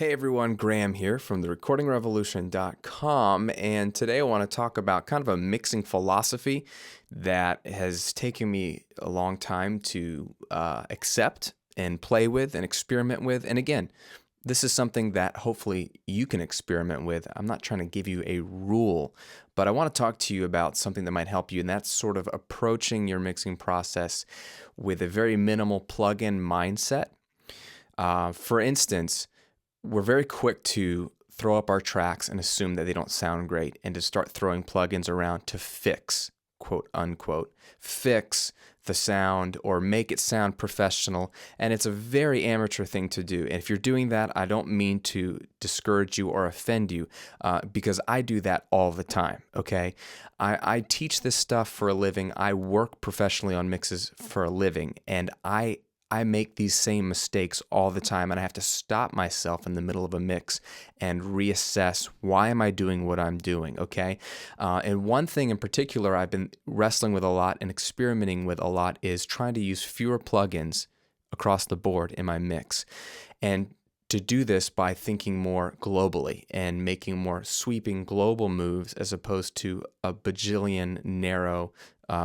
Hey everyone, Graham here from therecordingrevolution.com, and today I want to talk about kind of a mixing philosophy that has taken me a long time to accept and play with and experiment with. And again, this is something that hopefully you can experiment with. I'm not trying to give you a rule, but I want to talk to you about something that might help you, and that's sort of approaching your mixing process with a very minimal plug-in mindset. For instance, we're very quick to throw up our tracks and assume that they don't sound great and to start throwing plugins around to fix, quote unquote, fix the sound or make it sound professional. And it's a very amateur thing to do. And if you're doing that, I don't mean to discourage you or offend you because I do that all the time, okay? I teach this stuff for a living. I work professionally on mixes for a living, and I make these same mistakes all the time, and I have to stop myself in the middle of a mix and reassess, why am I doing what I'm doing, okay? And one thing in particular I've been wrestling with a lot and experimenting with a lot is trying to use fewer plugins across the board in my mix. And to do this by thinking more globally and making more sweeping global moves as opposed to a bajillion narrow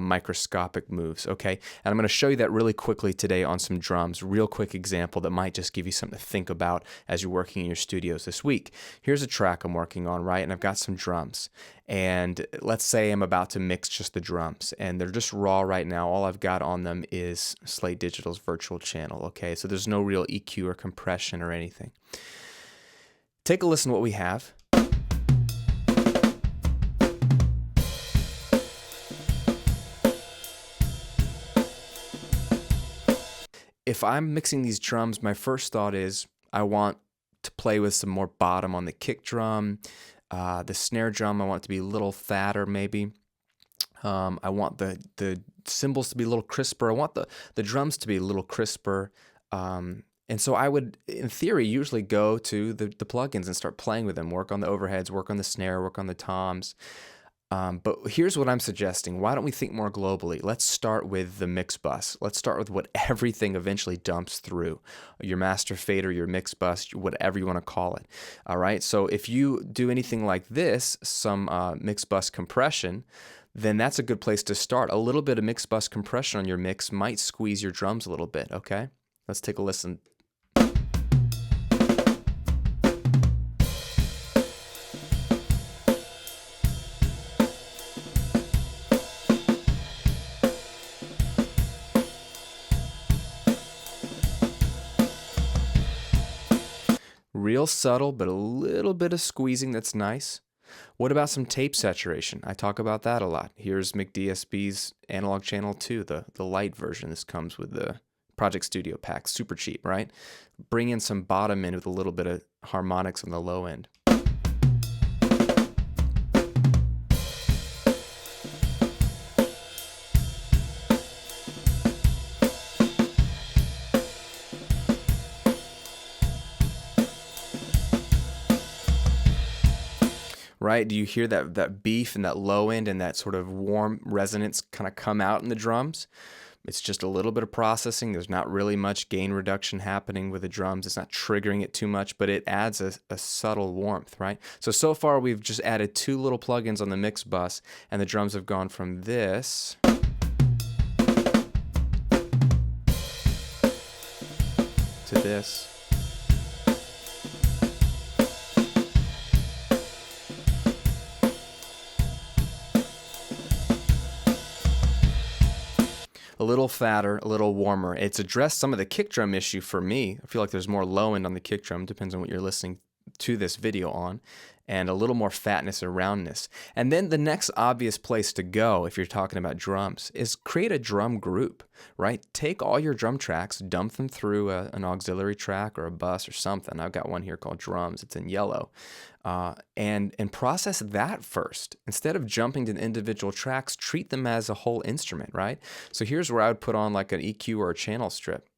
microscopic moves, okay? And I'm going to show you that really quickly today on some drums. Real quick example that might just give you something to think about as you're working in your studios this week. Here's a track I'm working on, right? And I've got some drums. And let's say I'm about to mix just the drums, and they're just raw right now. All I've got on them is Slate Digital's virtual channel, okay? So there's no real EQ or compression or anything. Take a listen to what we have. If I'm mixing these drums, my first thought is I want to play with some more bottom on the kick drum. The snare drum, I want it to be a little fatter maybe. I want the cymbals to be a little crisper. I want the drums to be a little crisper. And so I would, in theory, usually go to the plugins and start playing with them, work on the overheads, work on the snare, work on the toms. But here's what I'm suggesting. Why don't we think more globally? Let's start with the mix bus. Let's start with what everything eventually dumps through. Your master fader, your mix bus, whatever you want to call it. All right. So if you do anything like this, some mix bus compression, then that's a good place to start. A little bit of mix bus compression on your mix might squeeze your drums a little bit. Okay. Let's take a listen. Real subtle, but a little bit of squeezing that's nice. What about some tape saturation? I talk about that a lot. Here's McDSP's Analog Channel 2, the light version. This comes with the Project Studio pack, super cheap, right? Bring in some bottom end with a little bit of harmonics on the low end. Right? Do you hear that beef and that low end and that sort of warm resonance kind of come out in the drums? It's just a little bit of processing. There's not really much gain reduction happening with the drums. It's not triggering it too much, but it adds a subtle warmth, right? So far we've just added two little plugins on the mix bus, and the drums have gone from this to this. A little fatter, a little warmer. It's addressed some of the kick drum issue for me. I feel like there's more low end on the kick drum, depends on what you're listening to this video on, and a little more fatness and roundness. And then the next obvious place to go if you're talking about drums is create a drum group, right? Take all your drum tracks, dump them through an auxiliary track or a bus or something. I've got one here called drums. It's in yellow. And process that first. Instead of jumping to the individual tracks, treat them as a whole instrument, right? So here's where I would put on like an EQ or a channel strip,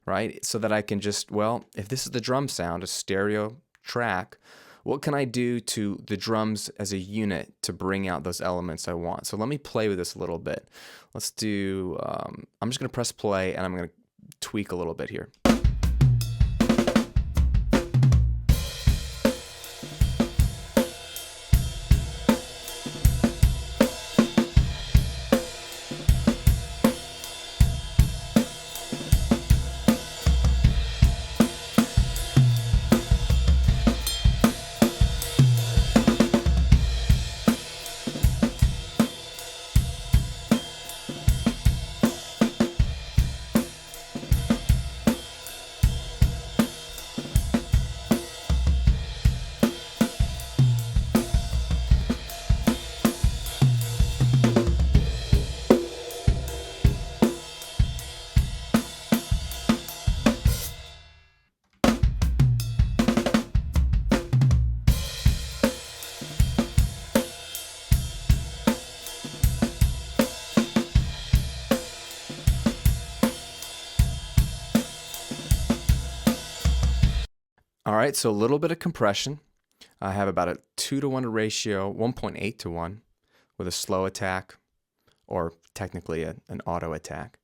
right? So that I can just, well, if this is the drum sound, a stereo track, what can I do to the drums as a unit to bring out those elements I want? So let me play with this a little bit. Let's do, I'm just going to press play and I'm going to tweak a little bit here. right, so a little bit of compression. I have about a 2-to-1 ratio, 1.8-to-1 with a slow attack, or technically an auto attack,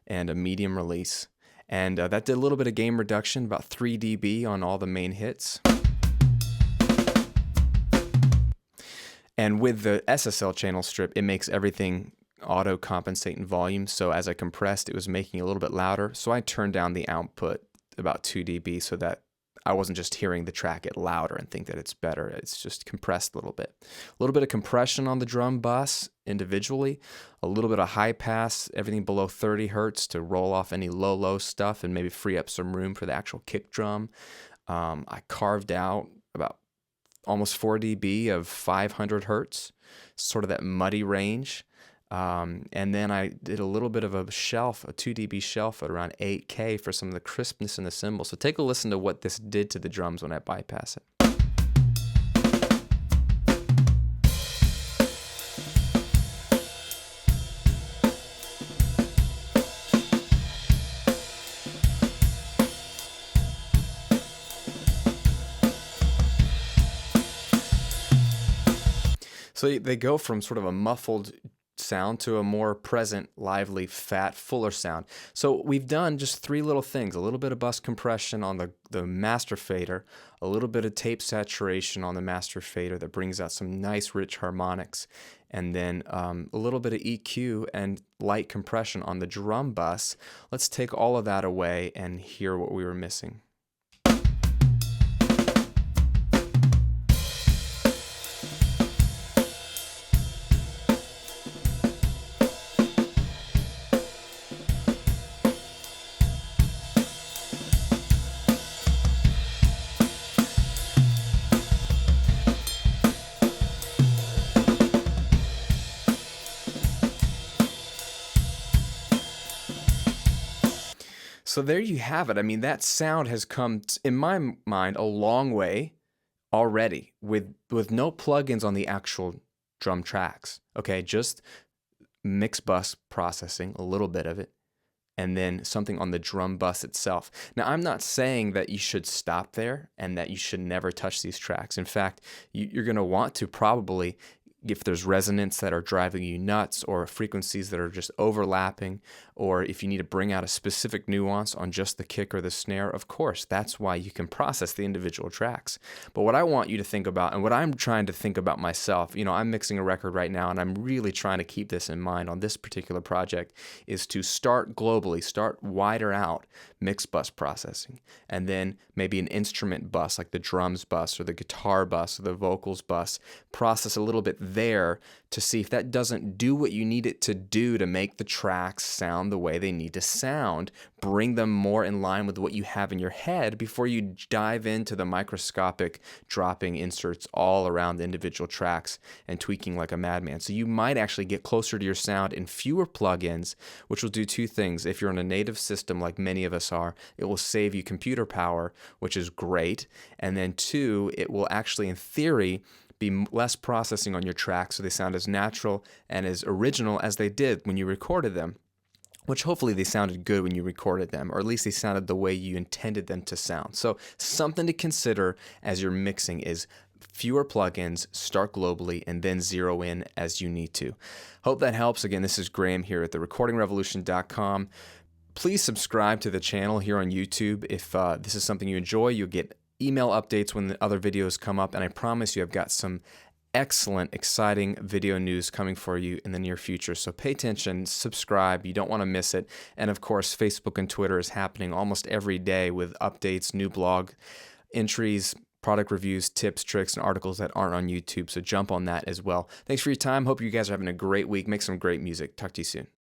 and a medium release. And that did a little bit of gain reduction, about 3 dB on all the main hits. And with the SSL channel strip, it makes everything auto compensate in volume. So as I compressed, it was making it a little bit louder. So I turned down the output about 2 dB so that I wasn't just hearing the track get louder and think that it's better. It's just compressed a little bit. A little bit of compression on the drum bus individually, a little bit of high pass, everything below 30 hertz to roll off any low stuff and maybe free up some room for the actual kick drum. I carved out about almost 4 dB of 500 hertz, sort of that muddy range. And then I did a little bit of a shelf, a 2 dB shelf at around 8K for some of the crispness in the cymbal. So take a listen to what this did to the drums when I bypass it. So they go from sort of a muffled sound to a more present, lively, fat, fuller sound. So we've done just 3 little things: a little bit of bus compression on the master fader, a little bit of tape saturation on the master fader that brings out some nice rich harmonics, and then a little bit of EQ and light compression on the drum bus. Let's take all of that away and hear what we were missing. So there you have it. I mean, that sound has come, in my mind, a long way already with no plugins on the actual drum tracks. Okay, just mix bus processing, a little bit of it, and then something on the drum bus itself. Now, I'm not saying that you should stop there and that you should never touch these tracks. In fact, you're going to want to probably, if there's resonance that are driving you nuts, or frequencies that are just overlapping, or if you need to bring out a specific nuance on just the kick or the snare, of course, that's why you can process the individual tracks. But what I want you to think about, and what I'm trying to think about myself, I'm mixing a record right now, and I'm really trying to keep this in mind on this particular project, is to start globally, start wider out mix bus processing, and then maybe an instrument bus like the drums bus or the guitar bus or the vocals bus, process a little bit there to see if that doesn't do what you need it to do to make the tracks sound the way they need to sound. Bring them more in line with what you have in your head before you dive into the microscopic dropping inserts all around the individual tracks and tweaking like a madman. So you might actually get closer to your sound in fewer plugins, which will do 2 things. If you're on a native system like many of us are, it will save you computer power, which is great. And then 2, it will actually, in theory, be less processing on your tracks so they sound as natural and as original as they did when you recorded them, which hopefully they sounded good when you recorded them, or at least they sounded the way you intended them to sound. So something to consider as you're mixing is fewer plugins, start globally, and then zero in as you need to. Hope that helps. Again, this is Graham here at therecordingrevolution.com. Please subscribe to the channel here on YouTube. If this is something you enjoy, you'll get email updates when the other videos come up, and I promise you I've got some excellent, exciting video news coming for you in the near future. So pay attention, subscribe, you don't want to miss it. And of course, Facebook and Twitter is happening almost every day with updates, new blog entries, product reviews, tips, tricks, and articles that aren't on YouTube. So jump on that as well. Thanks for your time. Hope you guys are having a great week. Make some great music. Talk to you soon.